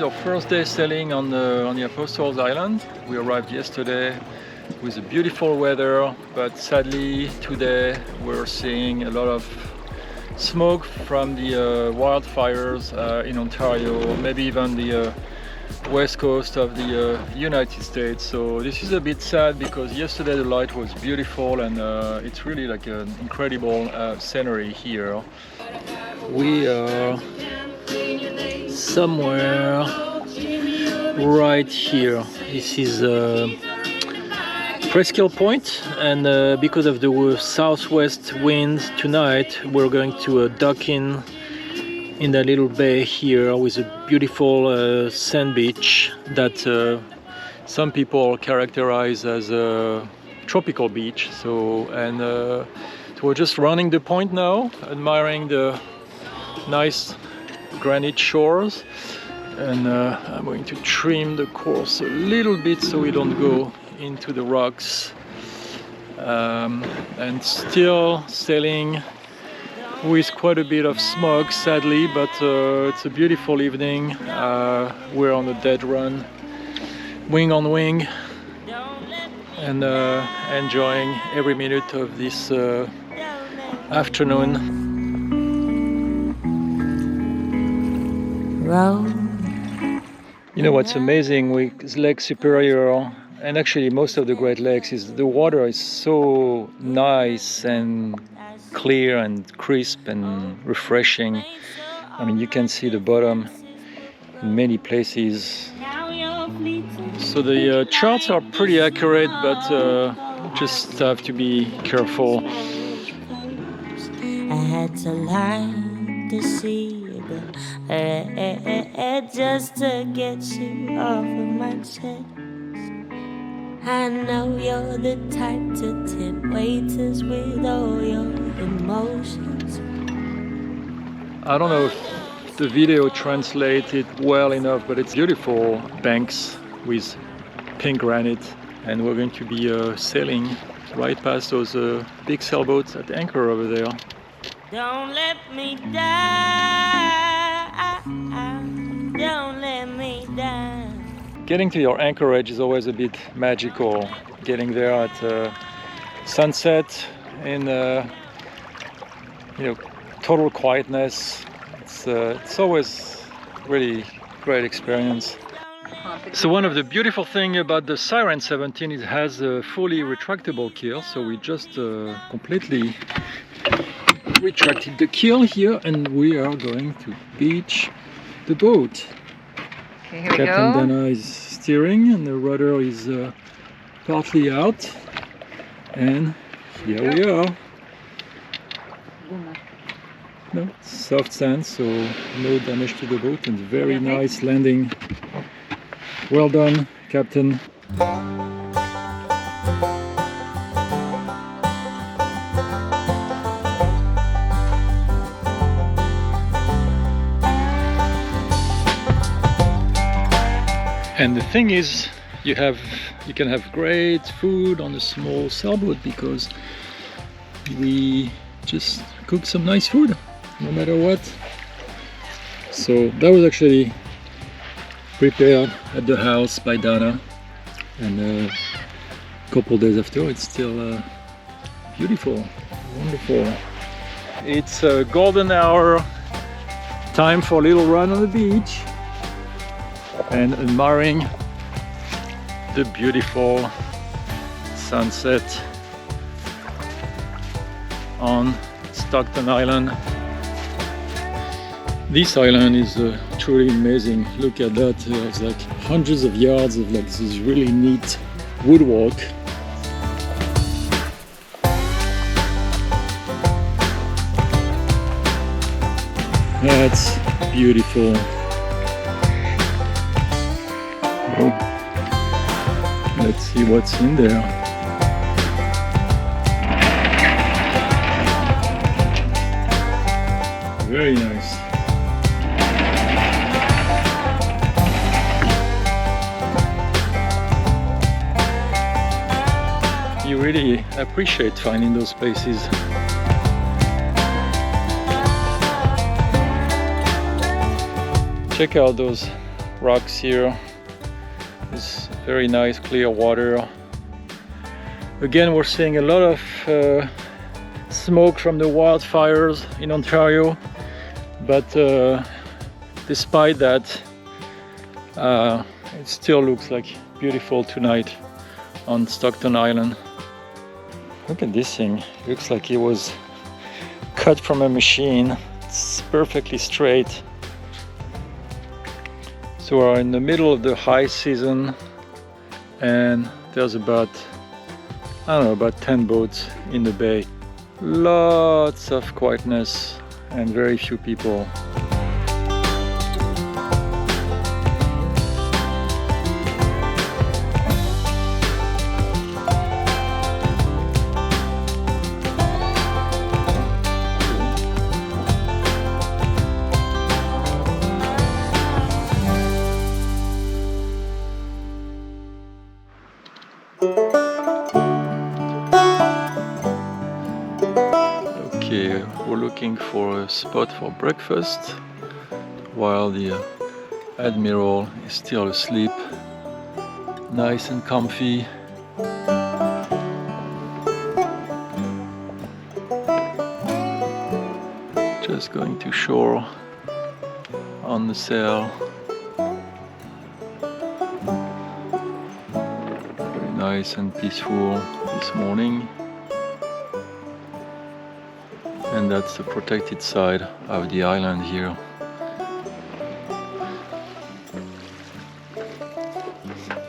is our first day sailing on the Apostles Island. We arrived yesterday with a beautiful weather, but sadly today we're seeing a lot of smoke from the wildfires in Ontario, maybe even the west coast of the United States. So this is a bit sad because yesterday the light was beautiful and it's really like an incredible scenery here. We are somewhere right here. This is Presqu'île Point, and because of the southwest wind tonight we're going to dock in that little bay here with a beautiful sand beach that some people characterize as a tropical beach. So we're just running the point now, admiring the nice granite shores, and I'm going to trim the course a little bit so we don't go into the rocks, and still sailing with quite a bit of smoke, sadly, but it's a beautiful evening. We're on a dead run, wing on wing, and enjoying every minute of this afternoon. You know what's amazing with Lake Superior, and actually most of the Great Lakes, is the water is so nice and clear and crisp and refreshing. I mean, you can see the bottom in many places. So the charts are pretty accurate, but just have to be careful. I had to learn to see just to get you off of my chest. I know you're the type to tip waiters with all your emotions. I don't know if the video translated well enough, but it's beautiful banks with pink granite, and we're going to be sailing right past those big sailboats at anchor over there. Don't let me die. Don't let me die. Getting to your anchorage is always a bit magical. Getting there at sunset in total quietness. It's always really great experience. So one of the beautiful things about the Siren 17 is it has a fully retractable keel. So we just completely retracted the keel here, and we are going to beach the boat. Okay, here we Captain go. Dana is steering and the rudder is partly out, and here we are. No, soft sand, so no damage to the boat, and very nice landing. Well done, Captain. And the thing is, you can have great food on a small sailboat because we just cook some nice food, no matter what. So that was actually prepared at the house by Dana, and a couple days after, it's still beautiful, wonderful. It's a golden hour, time for a little run on the beach and admiring the beautiful sunset on Stockton Island. This island is truly amazing. Look at that, it's like hundreds of yards of like this really neat woodwork. That's beautiful. Let's see what's in there. Very nice. You really appreciate finding those places. Check out those rocks here. It's very nice clear water. Again, we're seeing a lot of smoke from the wildfires in Ontario, but despite that, it still looks like beautiful tonight on Stockton Island. Look at this thing. It looks like it was cut from a machine. It's perfectly straight. So we're in the middle of the high season, and there's about, I don't know, about 10 boats in the bay. Lots of quietness and very few people. Okay, we're looking for a spot for breakfast while the Admiral is still asleep, nice and comfy. Just going to shore on the sail. Very nice and peaceful this morning. And that's the protected side of the island here.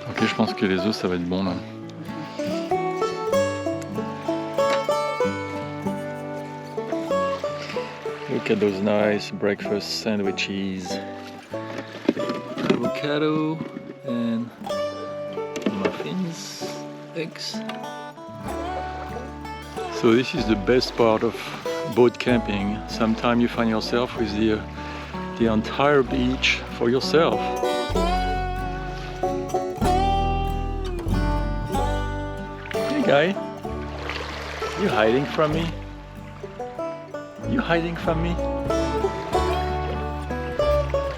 Ok, je pense que les eaux ça va être bon là. Look at those nice breakfast sandwiches. Avocado and muffins, eggs. So this is the best part of boat camping. Sometimes you find yourself with the entire beach for yourself. Hey guy, you hiding from me? You hiding from me?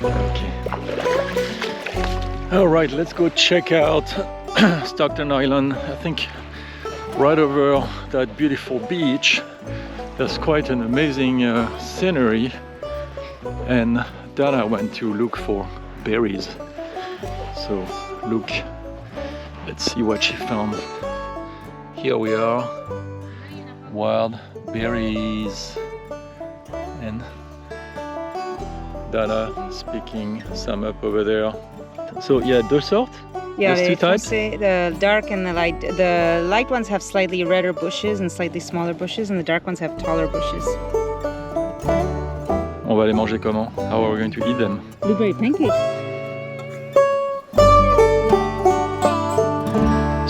Okay. All right, let's go check out Stockton Island. I think right over that beautiful beach there's quite an amazing scenery, and Dana went to look for berries. So look, let's see what she found. Here we are, wild berries, and Dana is picking some up over there. So yeah, deux sortes? Yeah, There's two types? the dark and the light. The light ones have slightly redder bushes and slightly smaller bushes, and the dark ones have taller bushes. On va les manger comment? How are we going to eat them? Blueberry pancakes.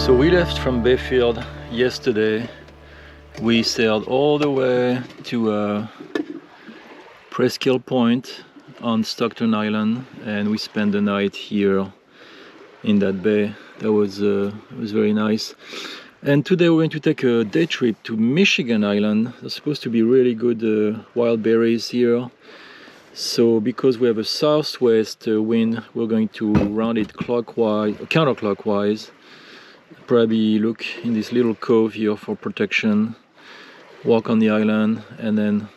So we left from Bayfield yesterday. We sailed all the way to Presqu'île Point on Stockton Island, and we spent the night here in that bay. That was very nice. And today we're going to take a day trip to Michigan Island. There's supposed to be really good wild berries here. So because we have a southwest wind, we're going to round it counterclockwise. Probably look in this little cove here for protection, walk on the island, and then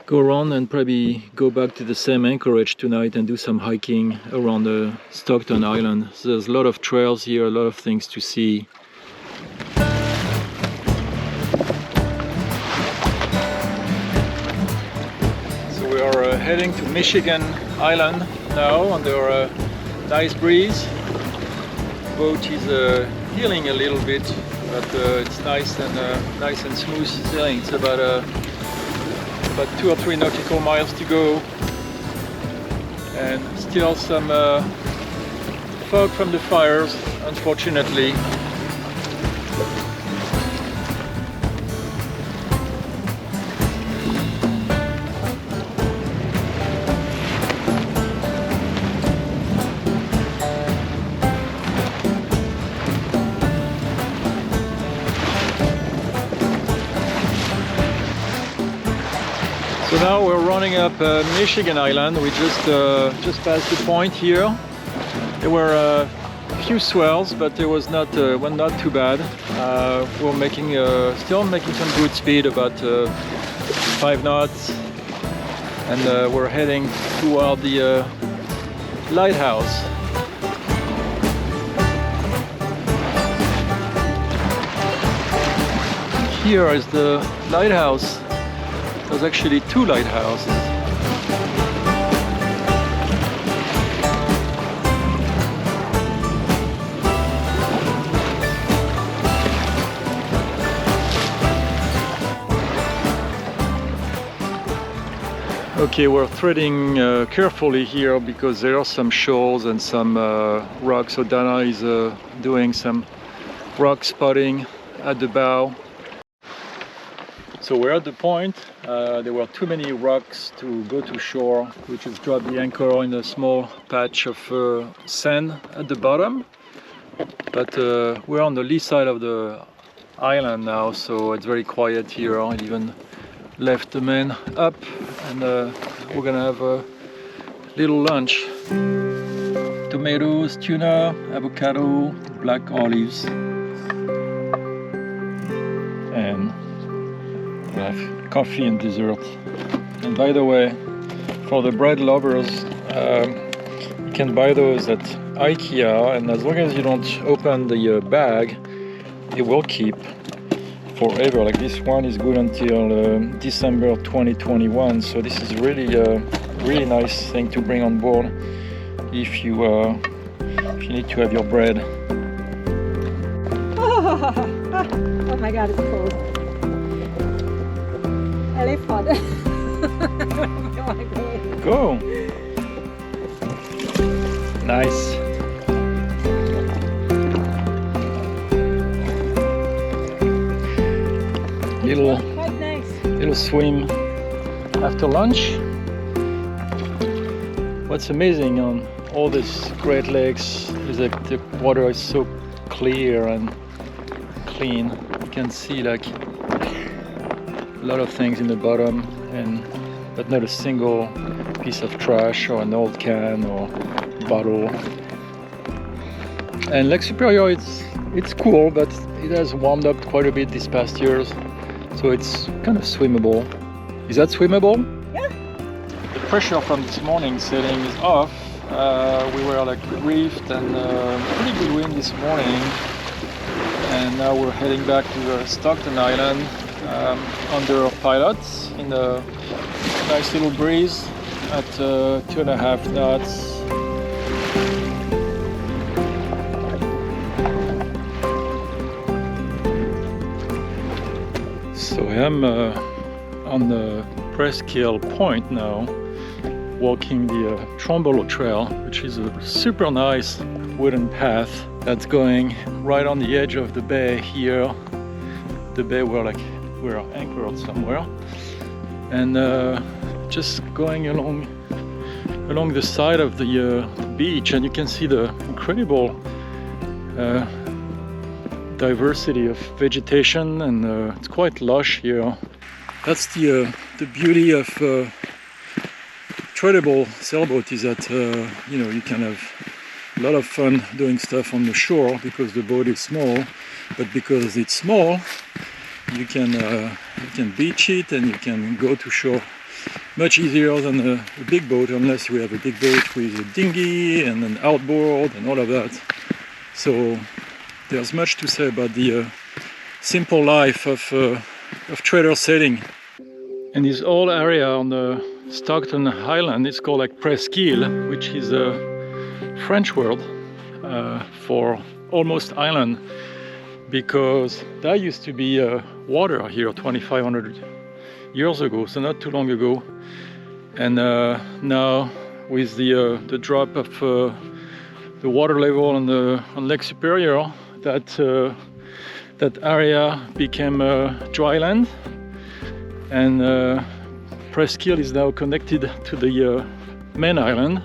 go around and probably go back to the same anchorage tonight and do some hiking around the Stockton Island. So there's a lot of trails here, a lot of things to see. So we are heading to Michigan Island now under a nice breeze. The boat is heeling a little bit, but it's nice and smooth sailing. It's about 2 or 3 nautical miles to go, and still some fog from the fires, unfortunately. So now we're running up Michigan Island. We just passed the point here. There were a few swells, but it was not too bad. We're making still making some good speed, about 5 knots, and we're heading toward the lighthouse. Here is the lighthouse. There's actually 2 lighthouses. Okay, we're threading carefully here because there are some shoals and some rocks. So Dana is doing some rock spotting at the bow. So we're at the point. There were too many rocks to go to shore. We just dropped the anchor in a small patch of sand at the bottom. But we're on the lee side of the island now, so it's very quiet here. I even left the men up, and we're gonna have a little lunch. Tomatoes, tuna, avocado, black olives, and we have coffee and dessert. And by the way, for the bread lovers, you can buy those at IKEA, and as long as you don't open the bag, it will keep forever. Like this one is good until December 2021, so this is really a really nice thing to bring on board if you need to have your bread. Oh my god, it's cold. Elle est froide. Go! Nice. Little swim after lunch. What's amazing on all these Great Lakes is that the water is so clear and clean. You can see like a lot of things in the bottom, but not a single piece of trash or an old can or bottle. And Lake Superior, it's cool, but it has warmed up quite a bit these past years. So it's kind of swimmable. Is that swimmable? Yeah. The pressure from this morning sailing is off. We were like reefed and pretty good wind this morning. And now we're heading back to Stockton Island under our pilots in a nice little breeze at 2.5 knots. So I'm on the Presqu'île Point now, walking the Trailerable Trail, which is a super nice wooden path that's going right on the edge of the bay here. The bay where we're anchored somewhere, and just going along the side of the beach, and you can see the incredible diversity of vegetation, and it's quite lush here. That's the beauty of Trailerable sailboat, is that you can have a lot of fun doing stuff on the shore because the boat is small, but because it's small, you can beach it and you can go to shore much easier than a big boat, unless you have a big boat with a dinghy and an outboard and all of that. So there's much to say about the simple life of trailer sailing. And this whole area on the Stockton Island is called like Presqu'île, which is a French word for almost island, because there used to be water here 2,500 years ago, so not too long ago. And now with the drop of the water level on Lake Superior, that area became dry land, and Presqu'île is now connected to the main island.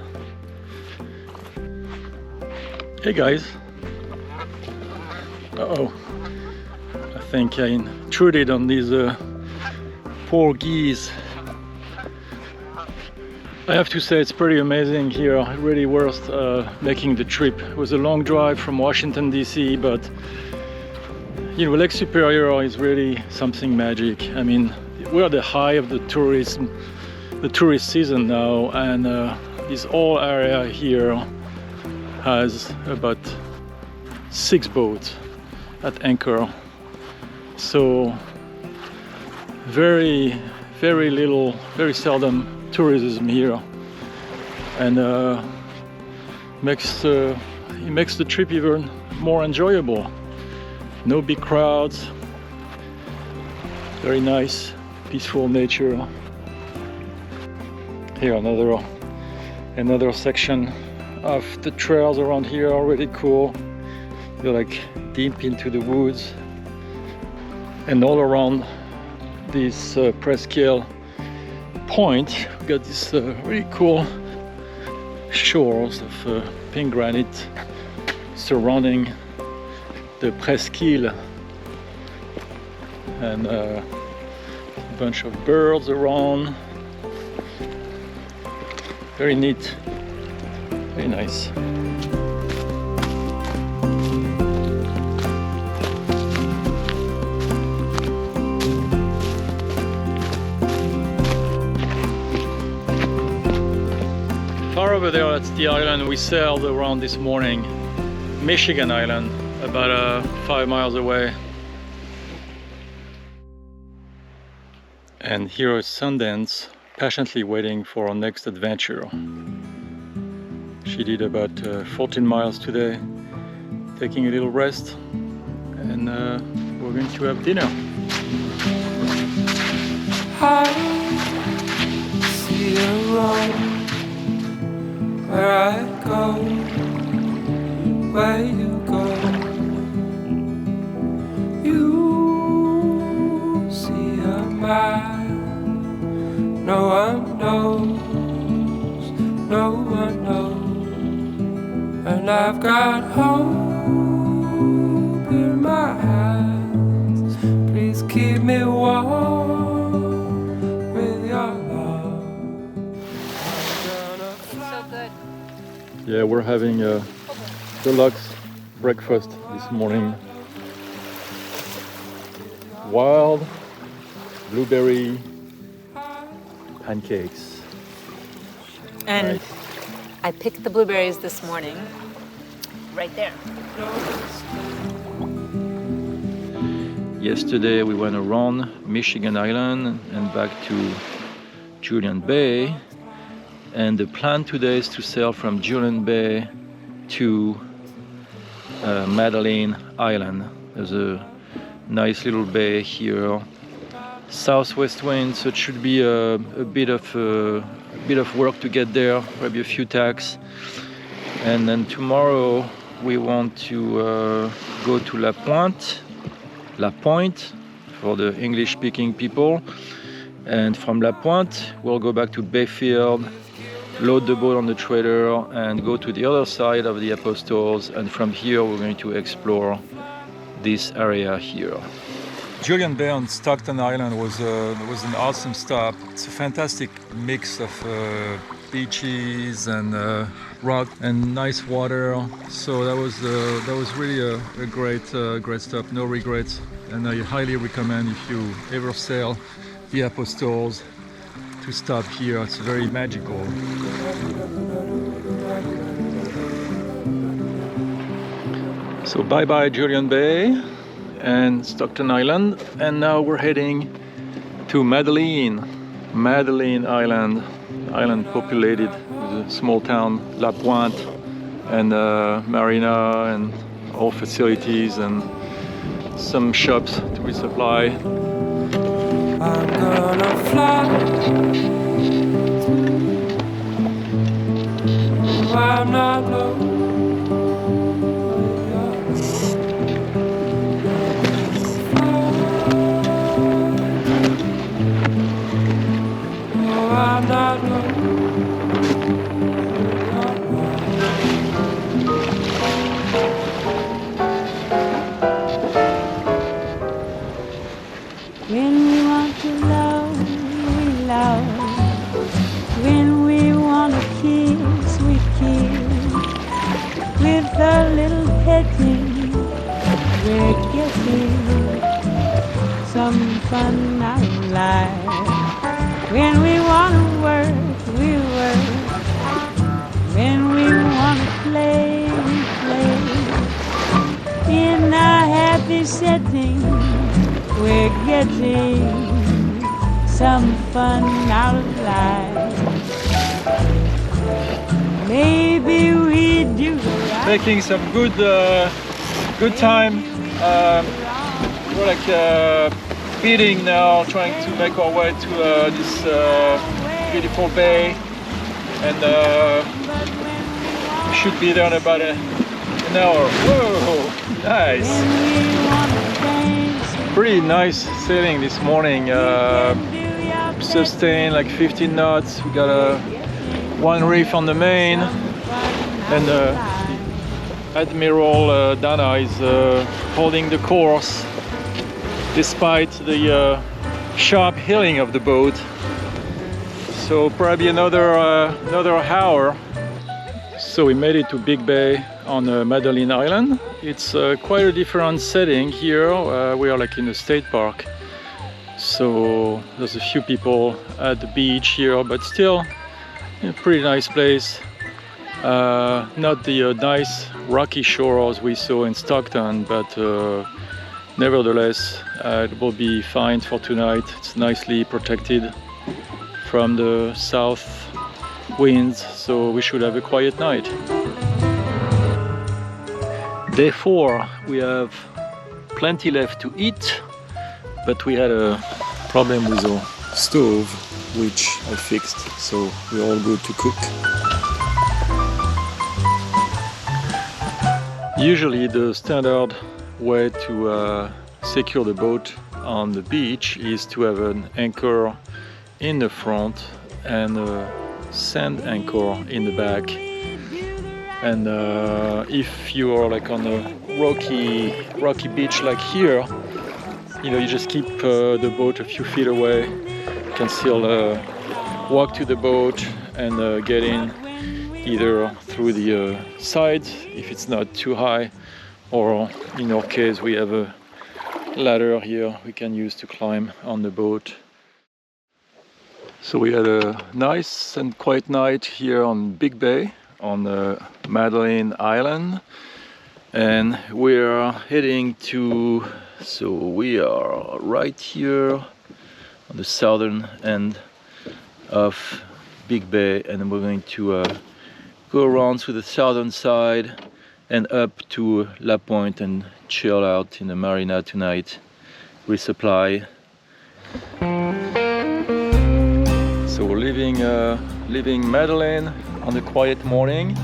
Hey guys. Uh-oh. I think I intruded on these poor geese. I have to say it's pretty amazing here, really worth making the trip. It was a long drive from Washington DC, but you know, Lake Superior is really something magic. I mean, we're at the high of the tourist season now, and this whole area here has about 6 boats at anchor. So very little, very seldom tourism here, and it makes the trip even more enjoyable. No big crowds, very nice, peaceful nature. Here another section of the trails around here are really cool. They're like deep into the woods, and all around this Presqu'île point we got this really cool shores of pink granite surrounding the Presqu'île, and a bunch of birds around. Very neat, very nice. Far over there, that's the island we sailed around this morning, Michigan Island, about 5 miles away. And here is Sundance, patiently waiting for our next adventure. She did about 14 miles today, taking a little rest, and we're going to have dinner. I see a road where I go, where you go. You see a man, no one knows, no one knows. And I've got hope in my hands. Please keep me warm with your love. So good. Yeah, we're having a deluxe breakfast this morning. Wild blueberry pancakes. And Nice. I picked the blueberries this morning, right there. Yesterday we went around Michigan Island and back to Julian Bay, and the plan today is to sail from Julian Bay to Madeline Island. There's a nice little bay here, southwest wind, so it should be a bit of work to get there, probably a few tacks. And then tomorrow we want to go to La Pointe for the English-speaking people, and from La Pointe we'll go back to Bayfield, load the boat on the trailer, and go to the other side of the Apostles, and from here we're going to explore this area here. Julian Bay on Stockton Island was an awesome stop. It's a fantastic mix of beaches and rock and nice water. So that was really a great stop. No regrets, and I highly recommend, if you ever sail the Apostles, to stop here. It's very magical. So bye bye Julian Bay and Stockton Island, and now we're heading to Madeline Island populated with a small town, La Pointe, and marina and all facilities and some shops to resupply. I'm gonna fly. I'm not low. I'm not low. When we want to love, we love. When we fun out of life. When we wanna work, we work. When we wanna play, we play. In a happy setting, we're getting some fun out of life. Maybe we do right. Making some good time. We're like beating now, trying to make our way to this beautiful bay, and we should be there in about an hour. Whoa, nice! Pretty nice sailing this morning. Sustained like 15 knots. We got one reef on the main, and Admiral Dana is holding the course despite the sharp heeling of the boat. So probably another hour. So we made it to Big Bay on Madeline Island. It's quite a different setting here. We are like in a state park. So there's a few people at the beach here, but still a pretty nice place. Not the nice rocky shores we saw in Stockton, but nevertheless it will be fine for tonight. It's nicely protected from the south winds, so we should have a quiet night. Day 4, we have plenty left to eat, but we had a problem with our stove, which I fixed, so we're all good to cook. Usually the standard way to secure the boat on the beach is to have an anchor in the front and a sand anchor in the back. And if you are like on a rocky beach like here, you know, you just keep the boat a few feet away. You can still walk to the boat and get in either through the sides if it's not too high, or in our case we have a ladder here we can use to climb on the boat. So we had a nice and quiet night here on Big Bay on Madeline Island, and we're heading to, so we are right here on the southern end of Big Bay, and we're going to go around to the southern side and up to La Pointe and chill out in the marina tonight, resupply. So we're leaving Madeline on a quiet morning.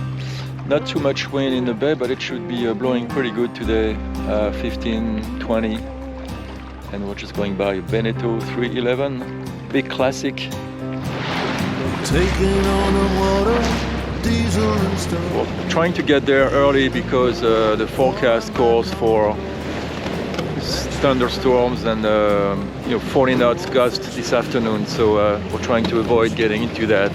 Not too much wind in the bay, but it should be blowing pretty good today, 15-20. And we're just going by Veneto 311, big classic. Taking on the water, diesel and stuff. We're trying to get there early because the forecast calls for thunderstorms and 40 knots gust this afternoon, so we're trying to avoid getting into that.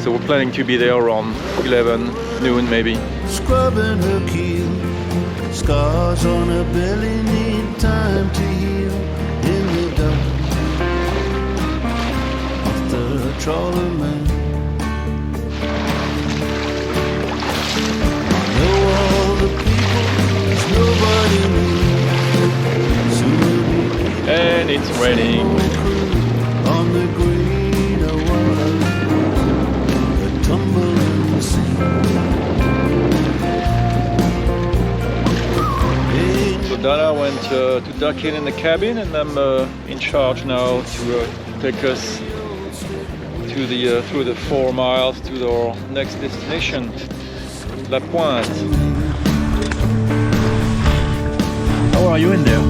So we're planning to be there around 11 noon maybe. Scrubbing her keel, scars on her belly need time to heal. In the dark, the trawler man. Know all the people, there's nobody new. And it's raining. On the greener water, the tumbling sea. So Dana went to duck in the cabin, and I'm in charge now to take us to the through the 4 miles to our next destination, La Pointe. How are you in there?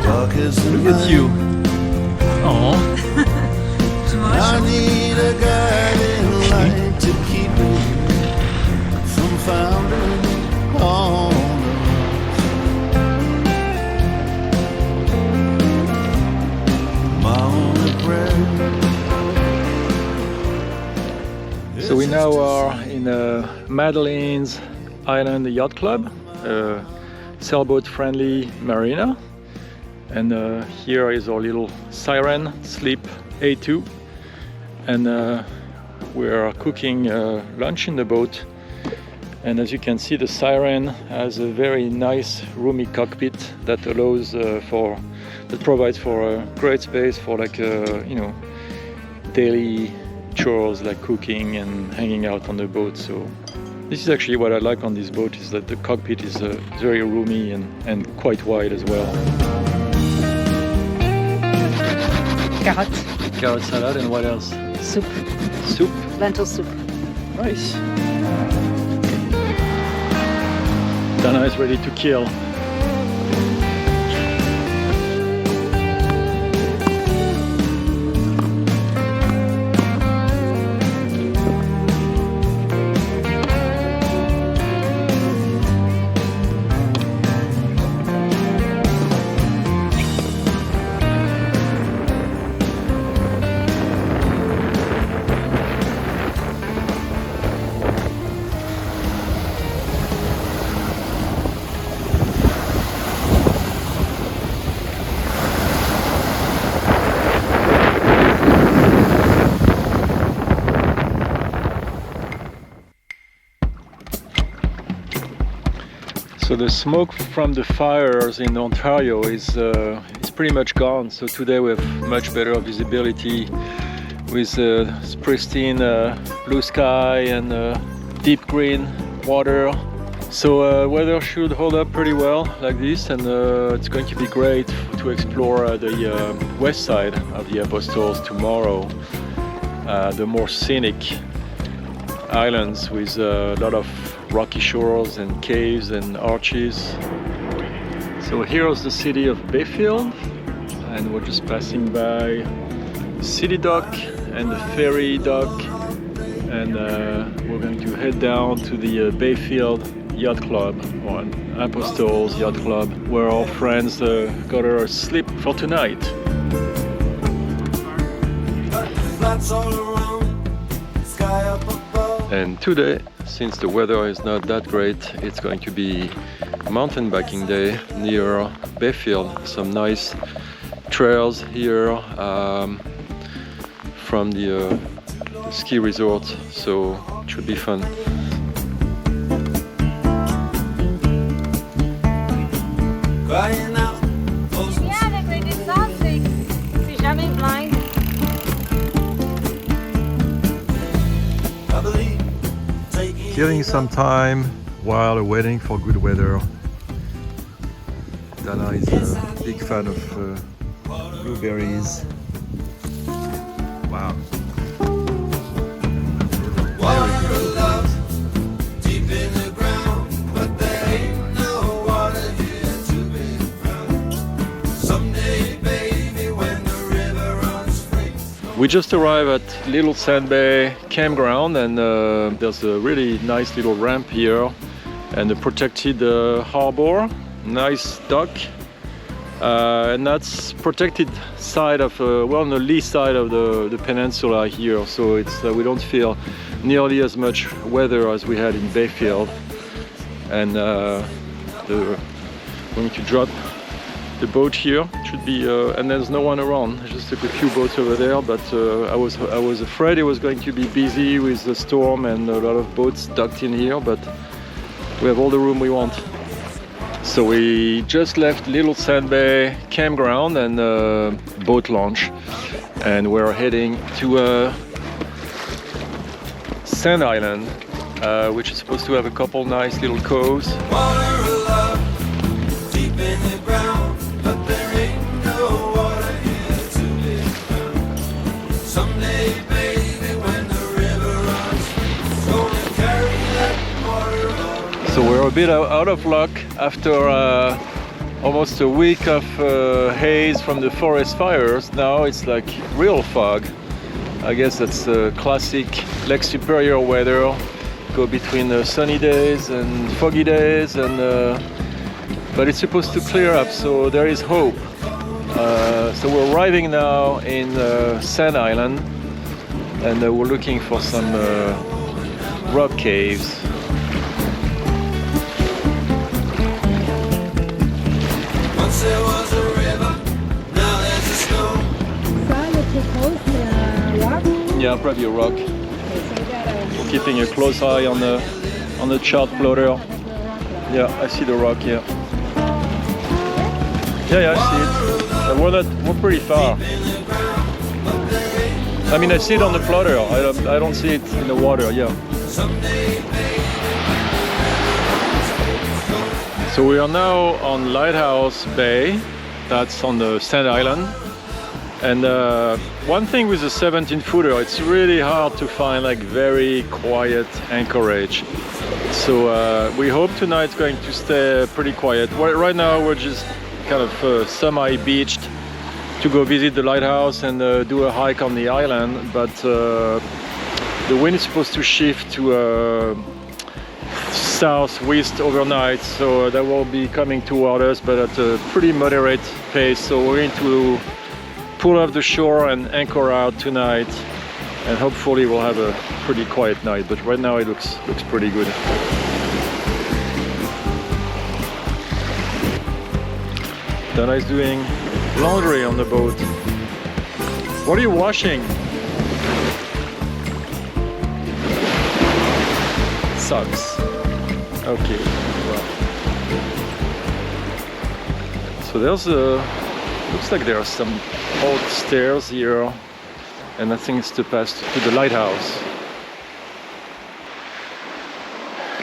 Dark as the Look at you. Oh. I need a guiding light to keep me from foundering on my only prayer. So we now are in Madeline's Island Yacht Club, sailboat friendly marina. And here is our little siren, sleep A2. And we're cooking lunch in the boat. And as you can see, the siren has a very nice roomy cockpit that allows that provides for a great space for like you know, daily chores like cooking and hanging out on the boat. So this is actually what I like on this boat, is that the cockpit is very roomy and quite wide as well. Carrot salad, and what else? Soup. Soup? Lentil soup. Nice. Dana is ready to kill. So the smoke from the fires in Ontario is pretty much gone. So today we have much better visibility with pristine blue sky and deep green water. So weather should hold up pretty well like this, and it's going to be great to explore the west side of the Apostles tomorrow. The more scenic islands with a lot of rocky shores and caves and arches. So here's the city of Bayfield, and we're just passing by the city dock and the ferry dock, and we're going to head down to the Bayfield Yacht Club, or Apostles Yacht Club, where our friends got our sleep for tonight. And today, since the weather is not that great, it's going to be mountain biking day near Bayfield. Some nice trails here from the ski resort, so it should be fun. Killing some time while waiting for good weather. Dana is a big fan of blueberries. Wow. We just arrived at Little Sand Bay campground, and there's a really nice little ramp here and a protected harbor, nice dock, and that's protected side of well, on the lee side of the peninsula here, so it's we don't feel nearly as much weather as we had in Bayfield. And we're going to drop the boat here. Should be and there's no one around, just a few boats over there, but I was afraid it was going to be busy with the storm and a lot of boats docked in here, but we have all the room we want. So we just left Little Sand Bay campground and boat launch, and we're heading to Sand Island, which is supposed to have a couple nice little coves. So we're a bit out of luck after almost a week of haze from the forest fires. Now it's like real fog. I guess that's classic Lake Superior weather. Go between sunny days and foggy days, and but it's supposed to clear up, so there is hope. So we're arriving now in Sand Island, and we're looking for some rock caves. There was a river close to the rock? Yeah, probably a rock. Okay, so we got Keeping a close eye on the chart plotter. Yeah, I see the rock. Yeah. Yeah, I see it. We're pretty far. I mean, I see it on the plotter. I don't see it in the water. Yeah. So we are now on Lighthouse Bay. That's on the Sand Island. And one thing with the 17-footer, it's really hard to find like very quiet anchorage. So we hope tonight's going to stay pretty quiet. Right now we're just kind of semi-beached to go visit the lighthouse and do a hike on the island. But the wind is supposed to shift to southwest overnight, so that will be coming toward us, but at a pretty moderate pace. So we're going to pull off the shore and anchor out tonight, and hopefully we'll have a pretty quiet night. But right now it looks pretty good. Dana is doing laundry on the boat. What are you washing? Socks. Okay. Well. So there's looks like there are some old stairs here, and I think it's to pass to the lighthouse.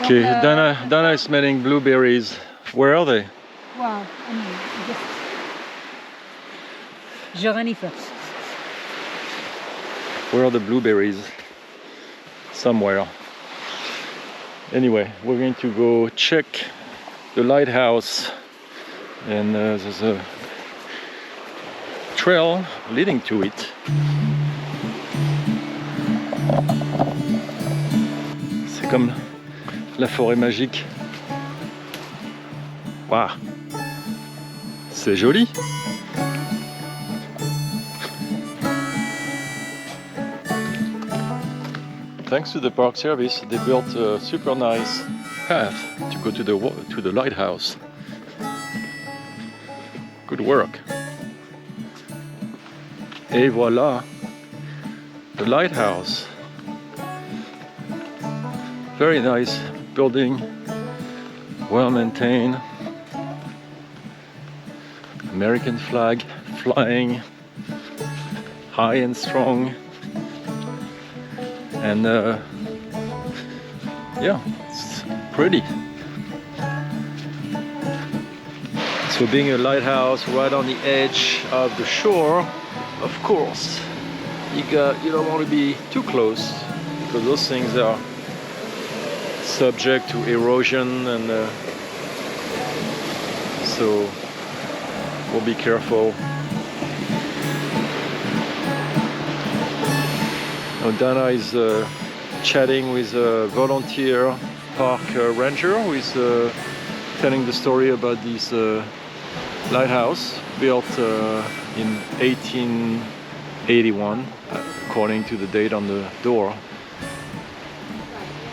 Okay, Dana is smelling blueberries. Where are they? Wow, I mean, just Joranifers. Where are the blueberries? Somewhere. Anyway, we're going to go check the lighthouse, and there's a trail leading to it. C'est comme la forêt magique. Waouh, c'est joli. Thanks to the Park Service, they built a super nice path to go to the lighthouse. Good work. Et voilà, the lighthouse. Very nice building, well maintained. American flag flying high and strong. And yeah, it's pretty. So being a lighthouse right on the edge of the shore, of course, you don't want to be too close, because those things are subject to erosion, and so we'll be careful. Dana is chatting with a volunteer park ranger who is telling the story about this lighthouse built in 1881, according to the date on the door,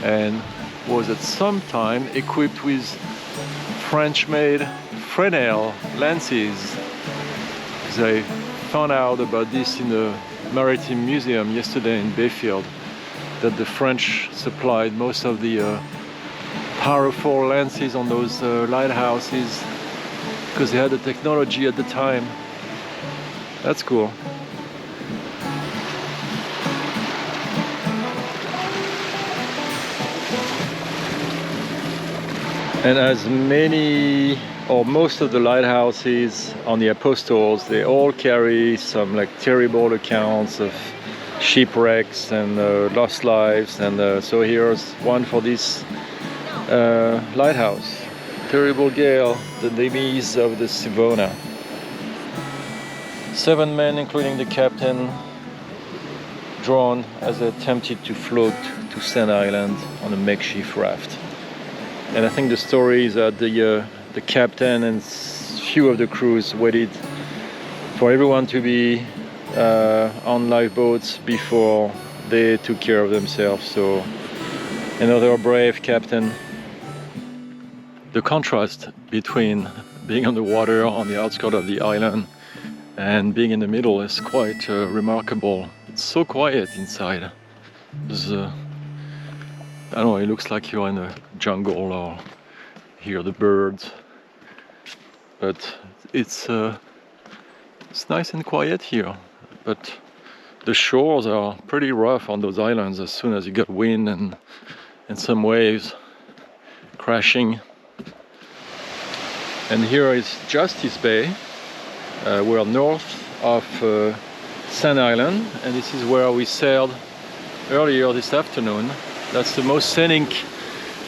and was at some time equipped with French-made Fresnel lenses. They found out about this in the Maritime Museum yesterday in Bayfield, that the French supplied most of the powerful lenses on those lighthouses because they had the technology at the time. That's cool. And as many or most of the lighthouses on the Apostles, they all carry some like terrible accounts of shipwrecks and lost lives, and so here's one for this lighthouse. Terrible gale, the demise of the Savannah. 7 men, including the captain, drowned as they attempted to float to Sand Island on a makeshift raft. And I think the story is that the captain and few of the crews waited for everyone to be on lifeboats before they took care of themselves. So another brave captain. The contrast between being on the water on the outskirts of the island and being in the middle is quite remarkable. It's so quiet inside. There's I don't know, it looks like you're in a jungle or hear the birds, but it's nice and quiet here. But the shores are pretty rough on those islands as soon as you get wind and some waves crashing. And here is Justice Bay. We're north of Sand Island, and this is where we sailed earlier this afternoon. That's the most scenic,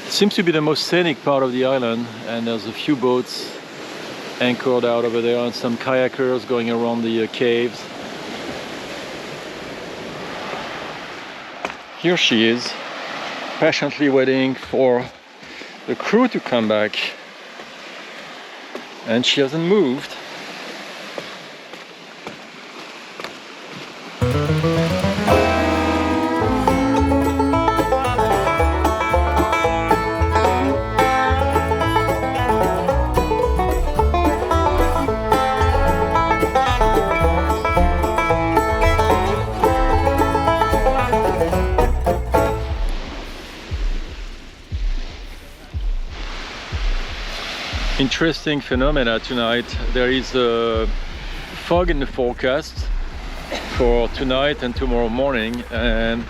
seems to be the most scenic part of the island, and there's a few boats anchored out over there and some kayakers going around the caves. Here she is, patiently waiting for the crew to come back, and she hasn't moved. Interesting phenomena tonight. There is a fog in the forecast for tonight and tomorrow morning, and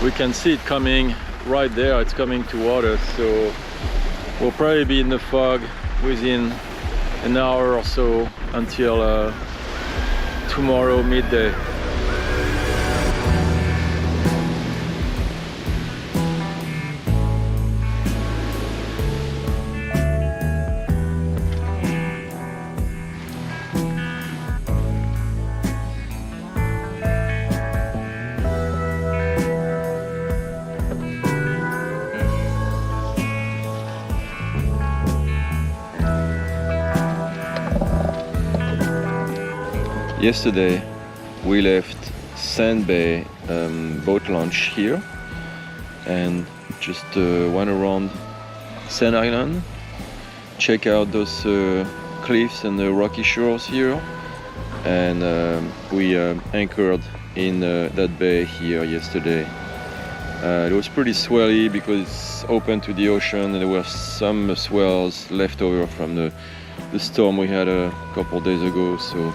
we can see it coming right there. It's coming toward us, so we'll probably be in the fog within an hour or so until tomorrow midday. Yesterday we left Sand Bay boat launch here and just went around Sand Island, check out those cliffs and the rocky shores here, and we anchored in that bay here yesterday. It was pretty swelly because it's open to the ocean, and there were some swells left over from the storm we had a couple days ago. So.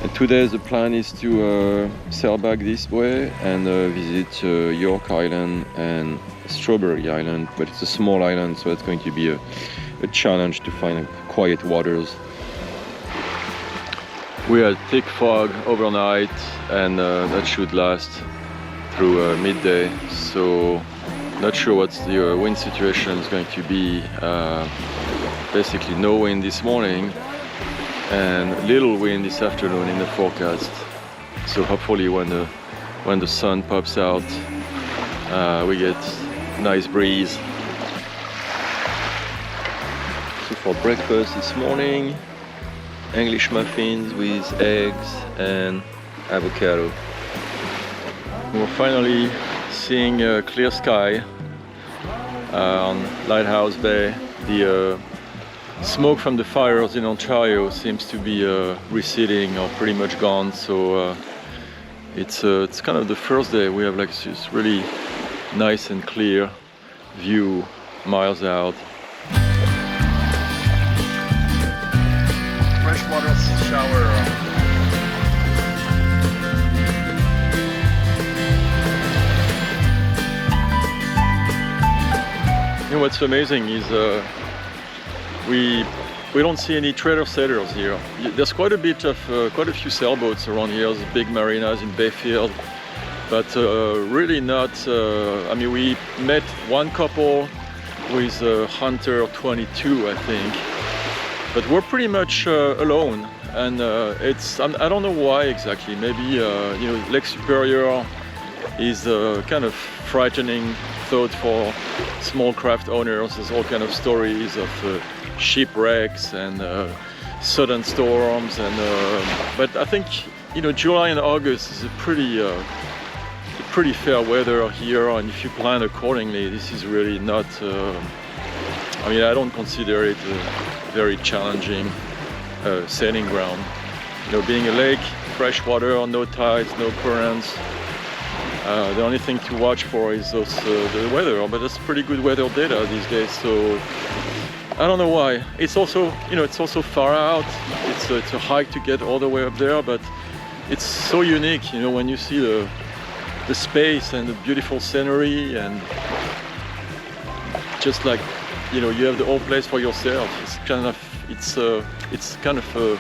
And today the plan is to sail back this way and visit York Island and Strawberry Island, but it's a small island, so it's going to be a challenge to find quiet waters. We had thick fog overnight, and that should last through midday, so not sure what the wind situation is going to be. Basically no wind this morning and little wind this afternoon in the forecast. So hopefully when the sun pops out, we get nice breeze. So for breakfast this morning, English muffins with eggs and avocado. We're finally seeing a clear sky on Lighthouse Bay. The smoke from the fires in Ontario seems to be receding or pretty much gone, so it's kind of the first day we have like this really nice and clear view miles out. Freshwater shower. You know what's amazing is we don't see any trailer sailors here. There's quite a few sailboats around here, the big marinas in Bayfield, but really not. I mean, we met one couple with Hunter 22, I think, but we're pretty much alone, and I don't know why exactly. Maybe Lake Superior is kind of frightening thought for small craft owners. There's all kind of stories of shipwrecks and sudden storms, and but I think July and August is a pretty fair weather here, and if you plan accordingly, this is really not. I mean, I don't consider it a very challenging sailing ground. You know, being a lake, fresh water, no tides, no currents. The only thing to watch for is those, the weather, but it's pretty good weather data these days. So I don't know why. It's also, you know, it's also far out. It's a hike to get all the way up there, but it's so unique. You know, when you see the space and the beautiful scenery, and just like, you know, you have the whole place for yourself. It's kind of a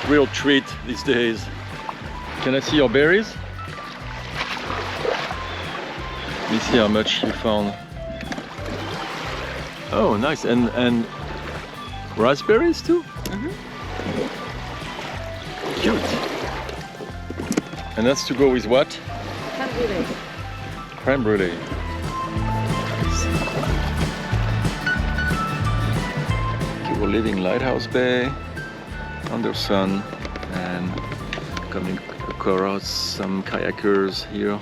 real treat these days. Can I see your berries? Let me see how much you found. Oh, nice. And raspberries too? Mhm. Cute. And that's to go with what? Crème brûlée. Nice. Okay, we're leaving Lighthouse Bay under sun and coming across some kayakers here.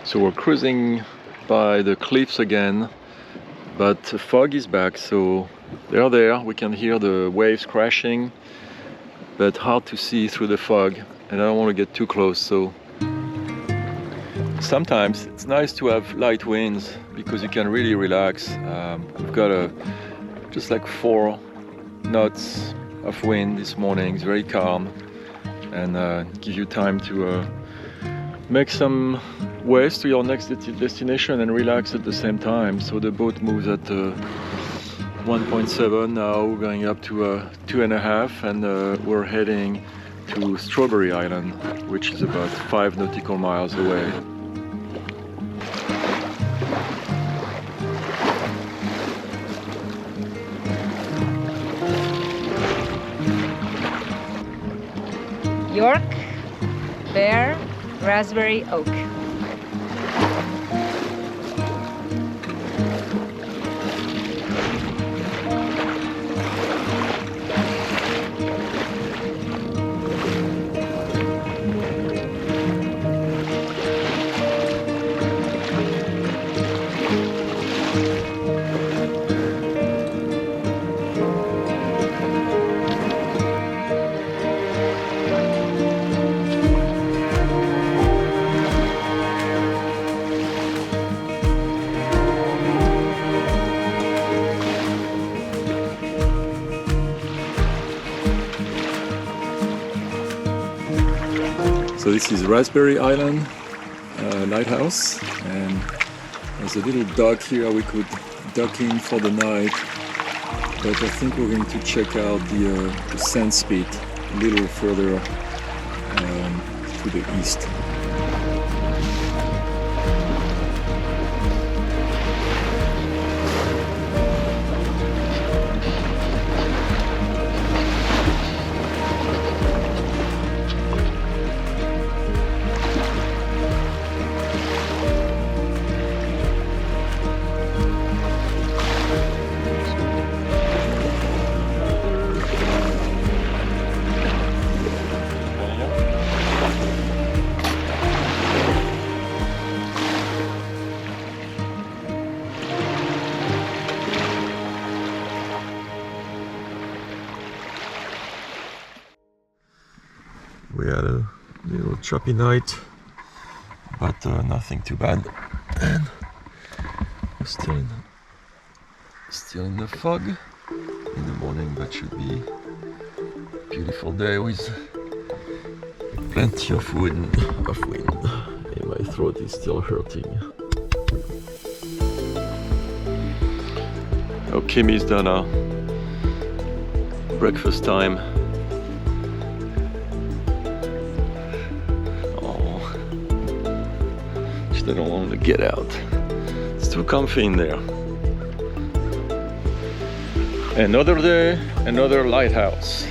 So we're cruising by the cliffs again, but the fog is back, so they're there. We can hear the waves crashing, but hard to see through the fog, and I don't want to get too close. So sometimes it's nice to have light winds because you can really relax. We've got just like 4 knots of wind this morning. It's very calm and give you time to make some waves to your next destination and relax at the same time. So the boat moves at 1.7 now, we're going up to 2.5, and we're heading to Strawberry Island, which is about 5 nautical miles away. York, Bear, Raspberry, Oak. So this is Raspberry Island lighthouse, and there's a little dock here we could dock in for the night, but I think we're going to check out the sand spit a little further to the east. We had a little choppy night, but nothing too bad, and we're still in the fog in the morning, but should be a beautiful day with plenty of wind. And my throat is still hurting. Oh, Kimmy's done our breakfast time. I don't want to get out. It's too comfy in there. Another day, another lighthouse.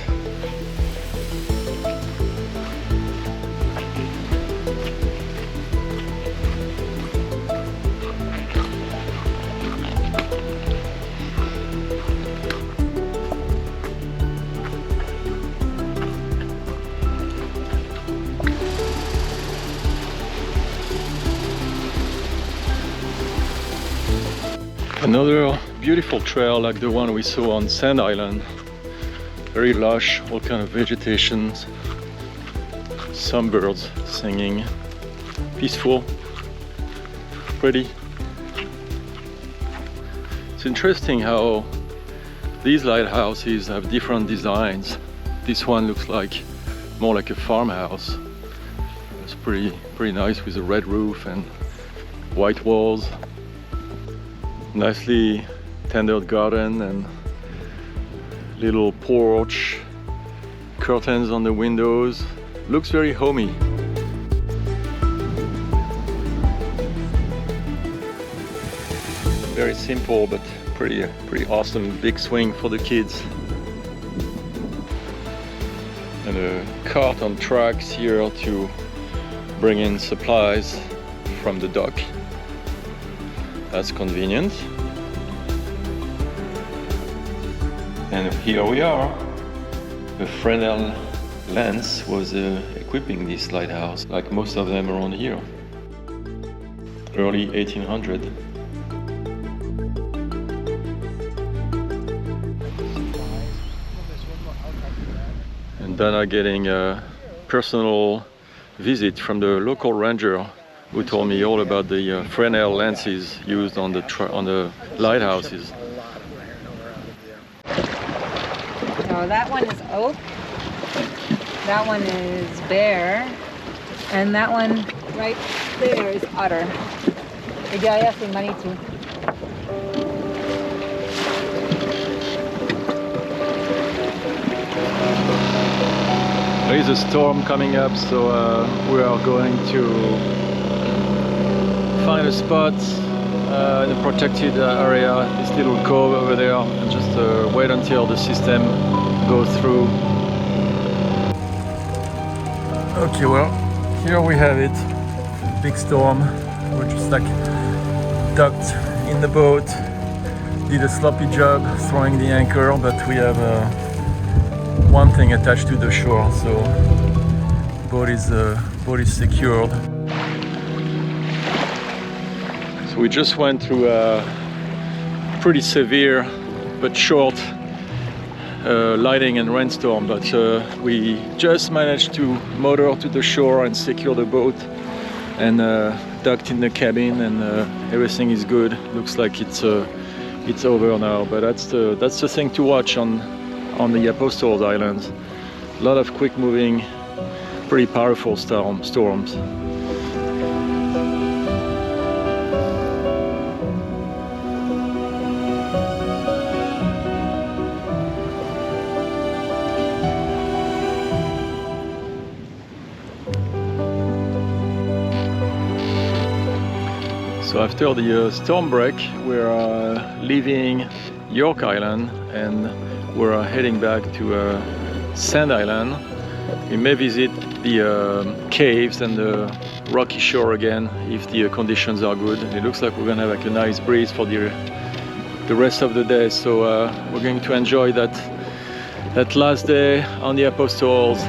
Another beautiful trail like the one we saw on Sand Island. Very lush, all kind of vegetation, some birds singing, peaceful, pretty. It's interesting how these lighthouses have different designs. This one looks like more like a farmhouse. It's pretty nice with a red roof and white walls. Nicely tended garden and little porch, curtains on the windows. Looks very homey. Very simple but pretty awesome. Big swing for the kids. And a cart on tracks here to bring in supplies from the dock. That's convenient. And here we are. The Fresnel lens was equipping this lighthouse, like most of them around here. Early 1800. And Dana getting a personal visit from the local ranger who told me all about the Fresnel lenses used on the lighthouses. So that one is oak, that one is bear, and that one right there is otter. Ligaya sin manitu. There is a storm coming up, so we are going to find a spot in a protected area, this little cove over there, and just wait until the system goes through. Okay, well, here we have it. Big storm. We're just like docked in the boat. Did a sloppy job throwing the anchor, but we have one thing attached to the shore, so boat is secured. So we just went through a pretty severe but short lightning and rainstorm, but we just managed to motor to the shore and secure the boat and docked in the cabin, and everything is good. Looks like it's over now, but that's the thing to watch on the Apostles Islands. A lot of quick moving, pretty powerful storms. So after the storm break, we're leaving York Island and we're heading back to Sand Island. We may visit the caves and the rocky shore again if the conditions are good. It looks like we're gonna have like a nice breeze for the rest of the day, so we're going to enjoy that last day on the Apostles.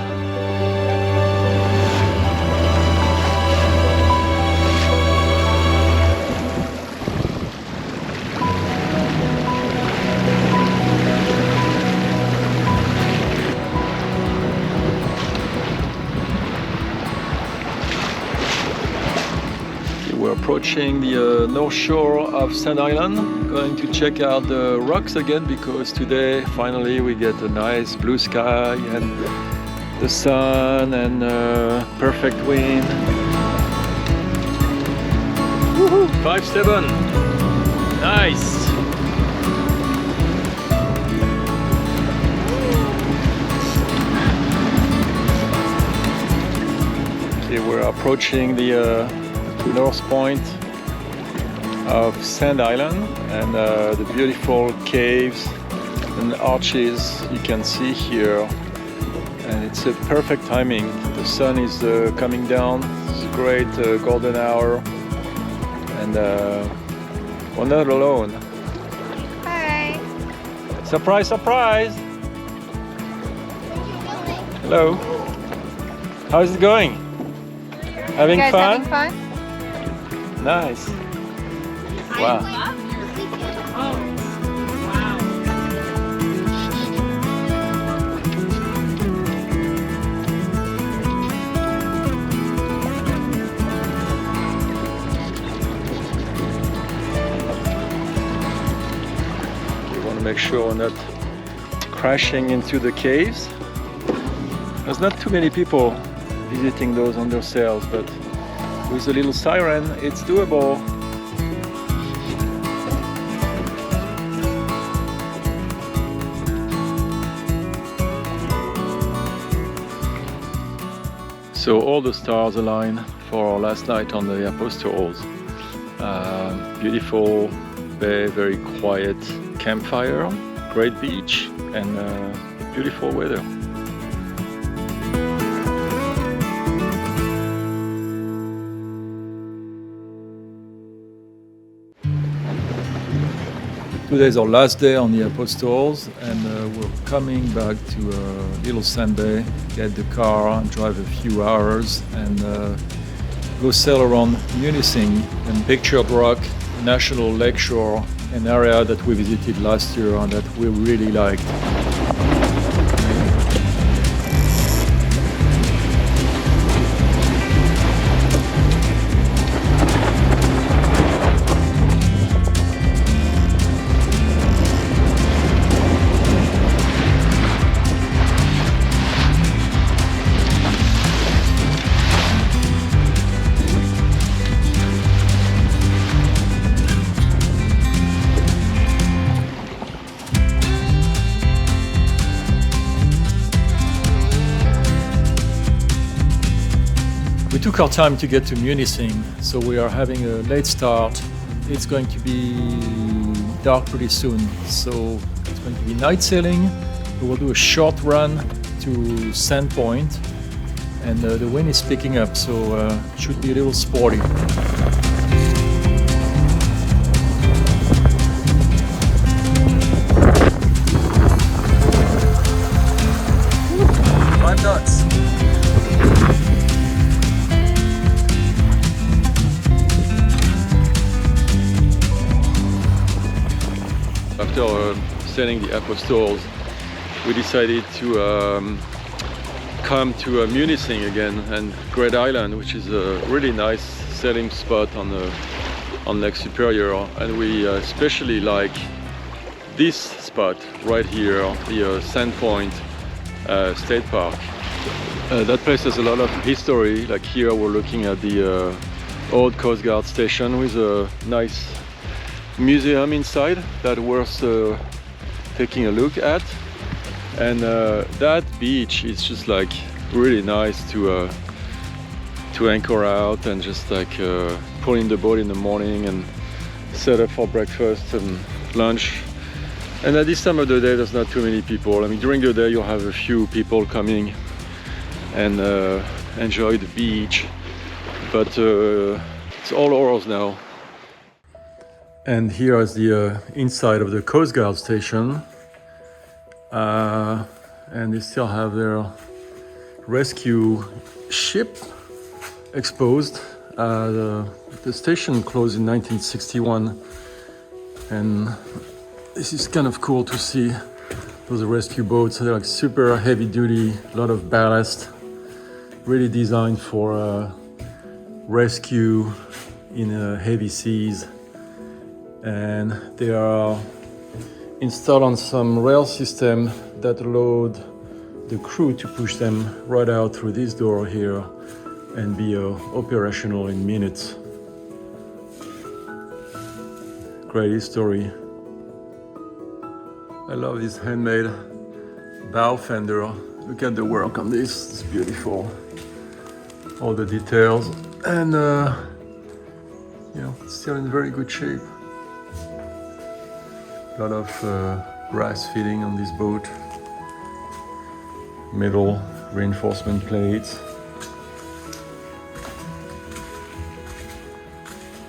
We're approaching the north shore of Sand Island, going to check out the rocks again because today finally we get a nice blue sky and the sun and perfect wind. Woohoo! 5-7! Nice! Okay, we're approaching the north point of Sand Island and the beautiful caves and arches you can see here, and it's a perfect timing. The sun is coming down. It's a great golden hour, and we're not alone. Hi. Surprise, surprise! Hello. How's it going? Having You guys fun? having fun? Nice. Wow. make sure we're not crashing into the caves. There's not too many people visiting those under sails, but with a little siren, it's doable. So all the stars align for our last night on the Apostles. Beautiful bay, very quiet campfire, great beach, and beautiful weather. Today is our last day on the Apostles, and we're coming back to Little Sand Bay, get the car, drive a few hours, and go sail around Munising and Pictured Rock, National Lakeshore, an area that we visited last year and that we really liked. We took our time to get to Munising, so we are having a late start. It's going to be dark pretty soon, so it's going to be night sailing. We will do a short run to Sandpoint, and the wind is picking up, so it should be a little sporty. 5 knots. After sailing the Apostles, we decided to come to Munising again and Great Island, which is a really nice sailing spot on Lake Superior, and we especially like this spot right here, the Sandpoint State Park. That place has a lot of history. Like here we're looking at the old Coast Guard station with a nice museum inside that worth taking a look at, and that beach is just like really nice to anchor out and just like pull in the boat in the morning and set up for breakfast and lunch. And at this time of the day there's not too many people. I mean, during the day you'll have a few people coming and enjoy the beach, but it's all oars now. And here is the inside of the Coast Guard station, and they still have their rescue ship exposed. The station closed in 1961, and this is kind of cool to see those rescue boats. They're like super heavy duty, a lot of ballast, really designed for rescue in heavy seas. And they are installed on some rail system that allowed the crew to push them right out through this door here and be operational in minutes. Great history. I love this handmade bow fender. Look at the work on this, it's beautiful. All the details, and it's still in very good shape. A lot of brass fitting on this boat, metal reinforcement plates,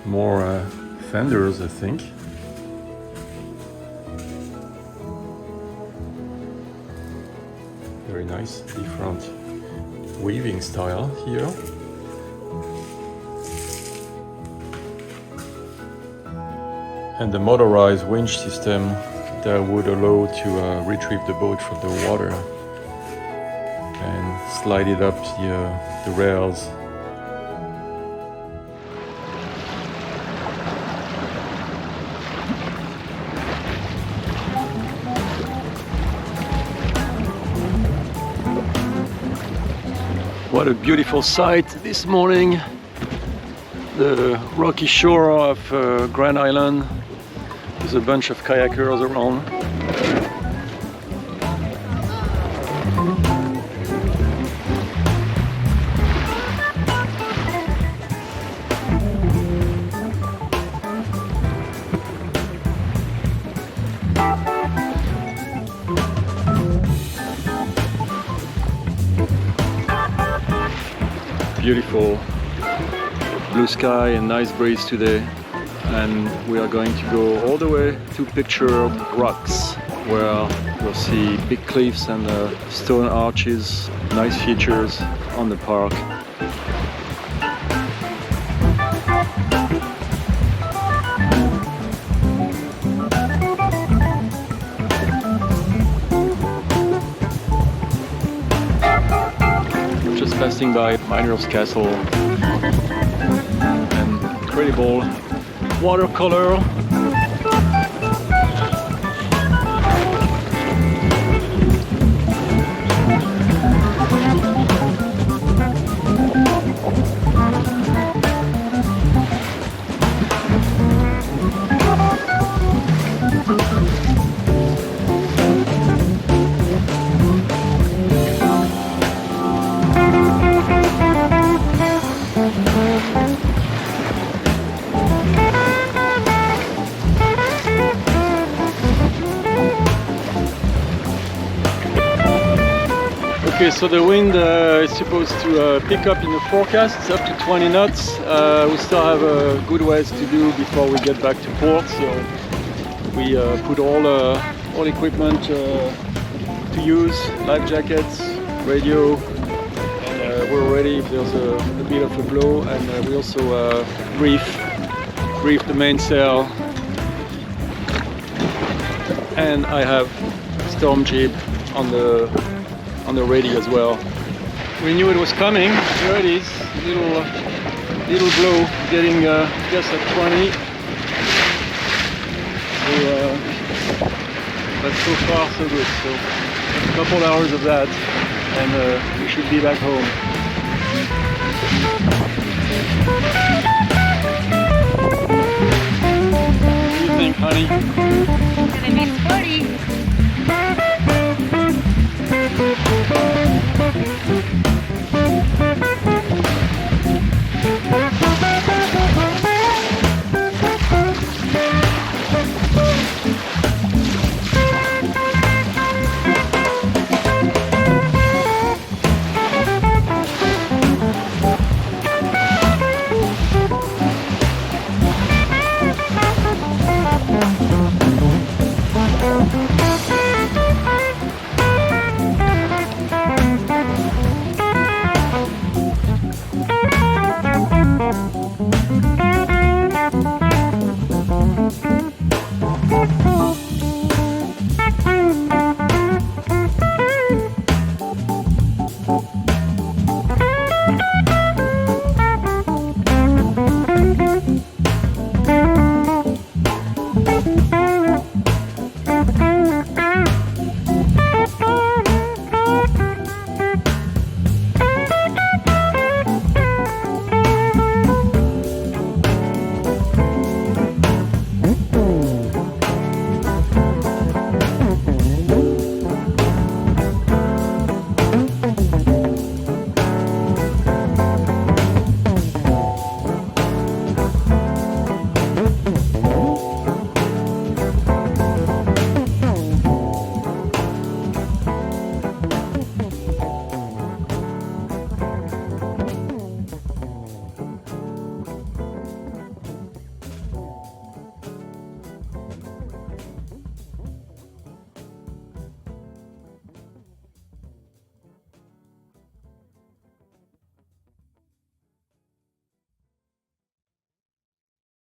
more fenders, I think. Very nice, different weaving style here. And the motorized winch system that would allow to retrieve the boat from the water and slide it up the rails. What a beautiful sight this morning. The rocky shore of Grand Island. There's a bunch of kayakers around. Beautiful blue sky and nice breeze today, and we are going to go all the way to pictured rocks where you'll see big cliffs and stone arches, nice features on the park. Just passing by Miner's Castle and incredible watercolor. Okay, so the wind is supposed to pick up in the forecast. It's up to 20 knots. We still have a good ways to do before we get back to port. So we put all equipment to use, life jackets, radio, and we're ready if there's a bit of a blow. And we also brief the mainsail. And I have storm jib on the radio as well. We knew it was coming. Here it is, little blow, getting just at 20. So that's so far so good. So a couple hours of that, and we should be back home. What do you think, honey? It's gonna be sporty.